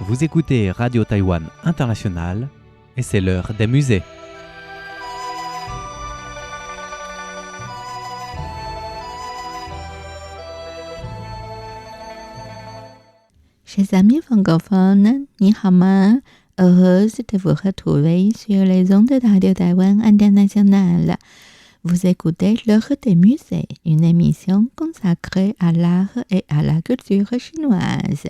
Vous écoutez Radio Taïwan International et c'est l'heure des musées. Chers amis francophones, ni hao ma, heureuse de vous retrouver sur les ondes de Radio Taïwan International. Vous écoutez l'heure des musées, une émission consacrée à l'art et à la culture chinoise.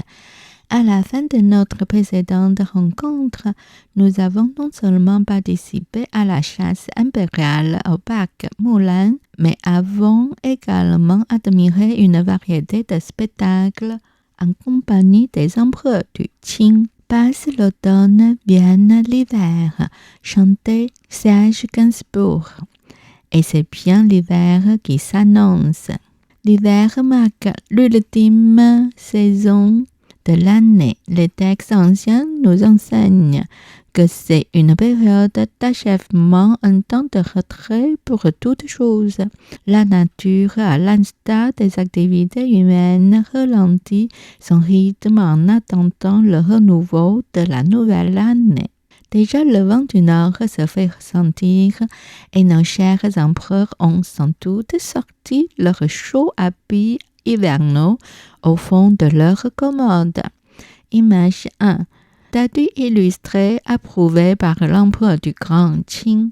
À la fin de notre précédente rencontre, nous avons non seulement participé à la chasse impériale au parc Mulan, mais avons également admiré une variété de spectacles en compagnie des empereurs du Qing. Passe l'automne, vienne l'hiver, chantait Serge Gainsbourg. Et c'est bien l'hiver qui s'annonce. L'hiver marque l'ultime saison de l'année. Les textes anciens nous enseignent que c'est une période d'achèvement, un temps de retrait pour toute chose. La nature, à l'instar des activités humaines, ralentit son rythme en attendant le renouveau de la nouvelle année. Déjà le vent du nord se fait ressentir et nos chers empereurs ont sans doute sorti leurs chauds habits hivernaux au fond de leur commode. Image 1. Statue illustrée approuvée par l'empereur du Grand Qing.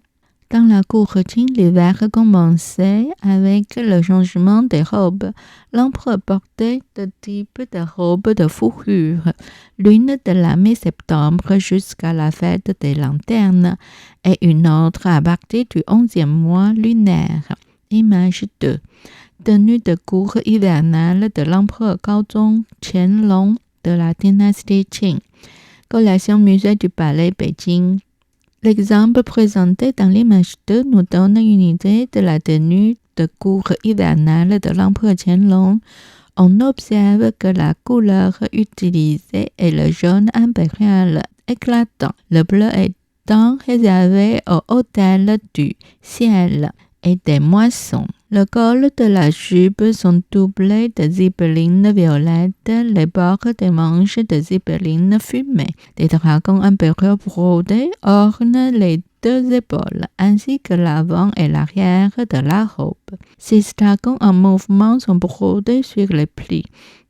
Dans la cour Qing, l'hiver commençait avec le changement des robes. L'empereur portait deux types de robes de fourrure, l'une de la mi-septembre jusqu'à la fête des lanternes et une autre à partir du 11e mois lunaire. Image 2. Tenue de cour hivernale de l'empereur Gaozong Qianlong de la dynastie Qing. Collection musée du Palais Beijing. L'exemple présenté dans l'image 2 nous donne une idée de la tenue de cour hivernale de l'empereur Qianlong. On observe que la couleur utilisée est le jaune impérial éclatant, le bleu étant réservé au hôtel du ciel et des moissons. Le col de la jupe sont doublés de zipelines violettes, les bords des manches de zipelines fumées. Des dragons impériaux brodés ornent les deux épaules, ainsi que l'avant et l'arrière de la robe. 6 dragons en mouvement sont brodés sur les plis.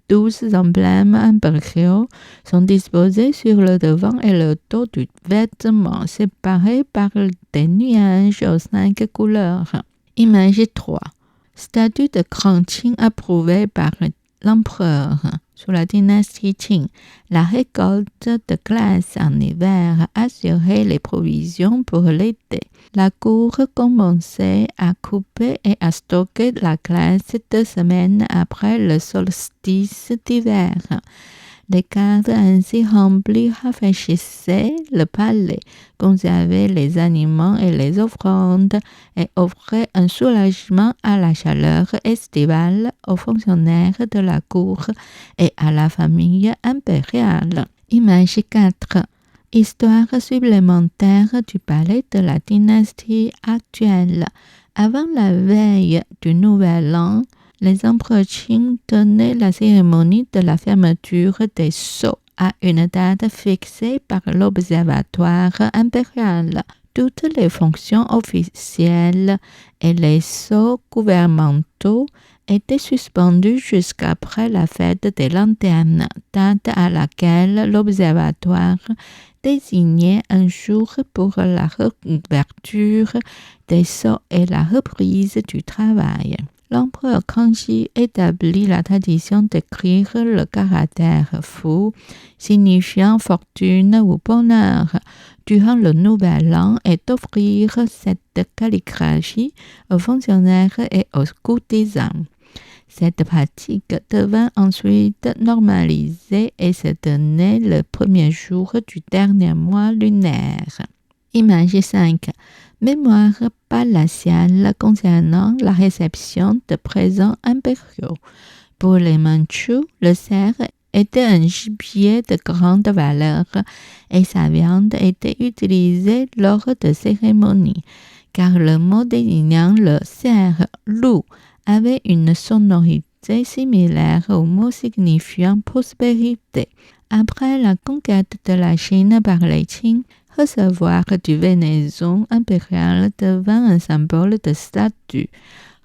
12 emblèmes impériaux sont disposés sur le devant et le dos du vêtement, séparés par des nuages aux 5 couleurs. Image 3. Statue de Grand Qing approuvée par l'empereur. Sous la dynastie Qing, la récolte de glace en hiver assurait les provisions pour l'été. La cour commençait à couper et à stocker la glace 2 semaines après le solstice d'hiver. Les caves ainsi remplies rafraîchissaient le palais, conservaient les aliments et les offrandes et offraient un soulagement à la chaleur estivale aux fonctionnaires de la cour et à la famille impériale. Image 4. Histoire supplémentaire du palais de la dynastie actuelle. Avant la veille du Nouvel An, les empereurs Qing tenaient la cérémonie de la fermeture des sceaux à une date fixée par l'observatoire impérial. Toutes les fonctions officielles et les sceaux gouvernementaux étaient suspendus jusqu'après la fête des lanternes, date à laquelle l'observatoire désignait un jour pour la réouverture des sceaux et la reprise du travail. L'empereur Kangxi établit la tradition d'écrire le caractère Fu, signifiant fortune ou bonheur, durant le Nouvel An et d'offrir cette calligraphie aux fonctionnaires et aux courtisans. Cette pratique devint ensuite normalisée et se tenait le premier jour du dernier mois lunaire. Image 5. Mémoire palatiale concernant la réception de présents impériaux. Pour les Mandchous, le cerf était un gibier de grande valeur et sa viande était utilisée lors de cérémonies, car le mot désignant le cerf loup avait une sonorité similaire au mot signifiant prospérité. Après la conquête de la Chine par les Qing, recevoir du Vénézuela impérial devint un symbole de statut.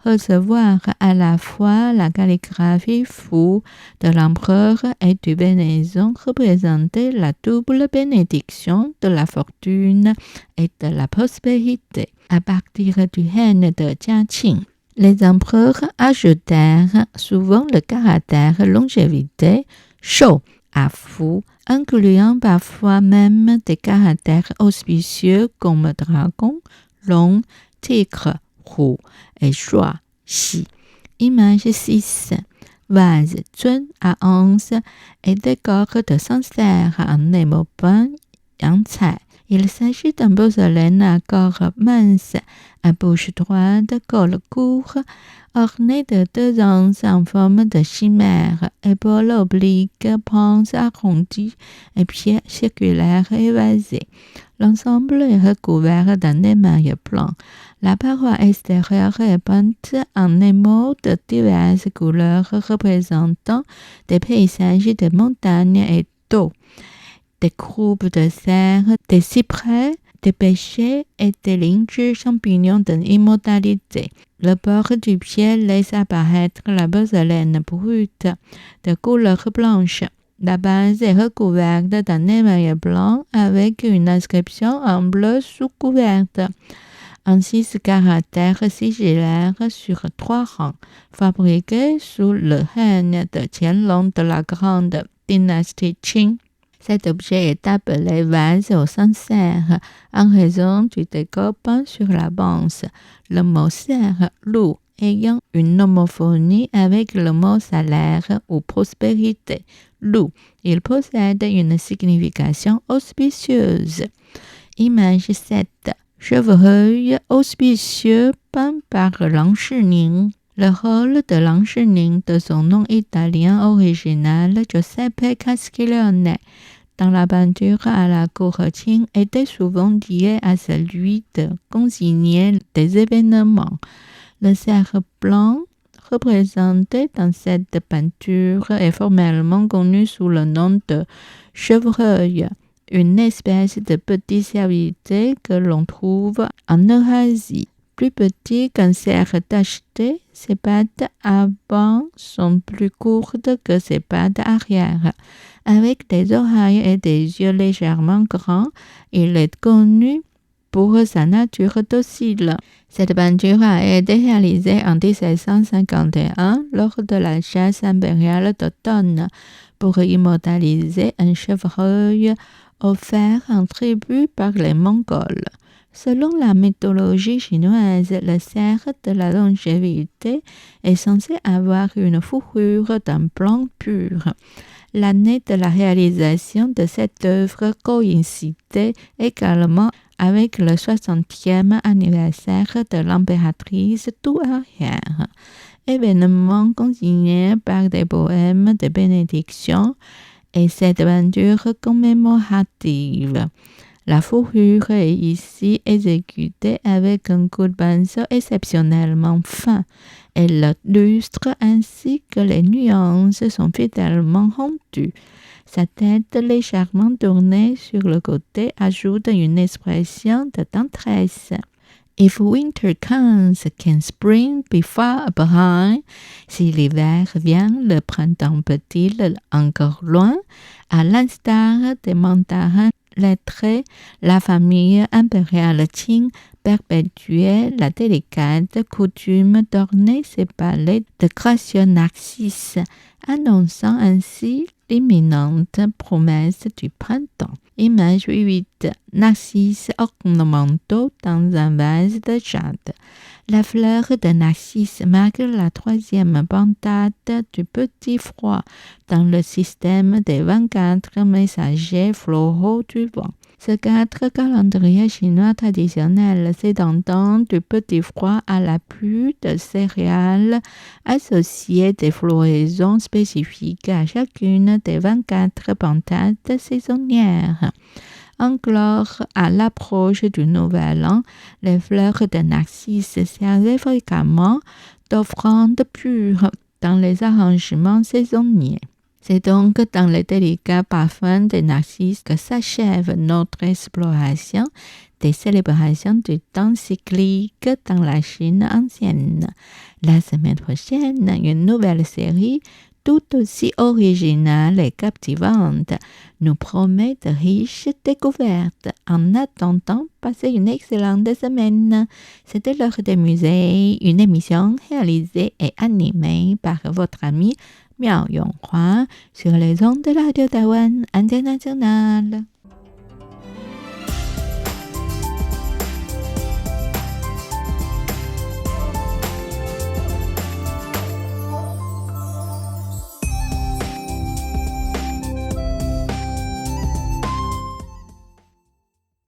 Recevoir à la fois la calligraphie floue de l'empereur et du Vénézuela représentait la double bénédiction de la fortune et de la prospérité. À partir du règne de Jiaqing, les empereurs ajoutèrent souvent le caractère longévité, shou à fou, incluant parfois même des caractères auspicieux comme dragon, lion, tigre, roux et joie, xi. Image 6. Vase, zun à 11 et décor de Sancerre en émaux peints, yang cai. Il s'agit d'un porcelaine à corps mince, à bouche droite, col court, orné de deux anses en forme de chimère, épaules obliques, pinces arrondies et pieds circulaires évasés. L'ensemble est recouvert d'un émail blanc. La paroi extérieure est peinte en émaux de diverses couleurs représentant des paysages de montagnes et d'eau, des groupes de cerfs, des cyprès, des pêchers et des lignes champignons d'immortalité. Le bord du pied laisse apparaître la porcelaine brute de couleur blanche. La base est recouverte d'un émail blanc avec une inscription en bleu sous couverte. En 6 caractères sigillaires sur 3 rangs, fabriqués sous le règne de Qianlong de la grande dynastie Qing. Cet objet est appelé vase au Sancerre en raison du décor peint sur la base. Le mot serre, loup, ayant une homophonie avec le mot salaire ou prospérité, loup. Il possède une signification auspicieuse. Image 7. Chevreuil auspicieux peint par Lang Shining. Le rôle de Lang Shining de son nom italien original Giuseppe Castiglione dans la peinture à la cour Qing était souvent lié à celui de consigner des événements. Le cerf blanc représenté dans cette peinture est formellement connu sous le nom de chevreuil, une espèce de petit cervidé que l'on trouve en Eurasie. Plus petit qu'un cerf tacheté, ses pattes avant sont plus courtes que ses pattes arrière. Avec des oreilles et des yeux légèrement grands, il est connu pour sa nature docile. Cette peinture a été réalisée en 1751 lors de la chasse impériale d'automne pour immortaliser un chevreuil offert en tribut par les Mongols. Selon la mythologie chinoise, le cerf de la longévité est censé avoir une fourrure d'un blanc pur. L'année de la réalisation de cette œuvre coïncidait également avec le 60e anniversaire de l'impératrice douairière, événement consigné par des poèmes de bénédiction et cette peinture commémorative. La fourrure est ici exécutée avec un coup de pinceau exceptionnellement fin. Elle illustre ainsi que les nuances sont fidèlement rendues. Sa tête légèrement tournée sur le côté ajoute une expression de tendresse. If winter comes, can spring be far behind? Si l'hiver vient, le printemps peut-il encore loin? À l'instar des mandarins lettrés, la famille impériale Qing perpétuait la délicate coutume d'orner ses palais de gracieux narcisses, annonçant ainsi l'imminente promesse du printemps. Image 8. Narcisses ornementaux dans un vase de jade. La fleur de narcisse marque la 3e pentade du petit froid dans le système des 24 messagers floraux du vent. Ce 4 calendrier chinois traditionnel s'étendant du petit froid à la pluie de céréales associait des floraisons spécifiques à chacune des 24 pentades saisonnières. Encore à l'approche du Nouvel An, les fleurs de narcisse servaient fréquemment d'offrandes pures dans les arrangements saisonniers. C'est donc dans le délicat parfum de Narcisse que s'achève notre exploration des célébrations du temps cyclique dans la Chine ancienne. La semaine prochaine, une nouvelle série tout aussi originale et captivante nous promet de riches découvertes. En attendant, passez une excellente semaine. C'était l'heure des musées, une émission réalisée et animée par votre ami Miao Yonghua sur les ondes de Radio Taïwan Internationale.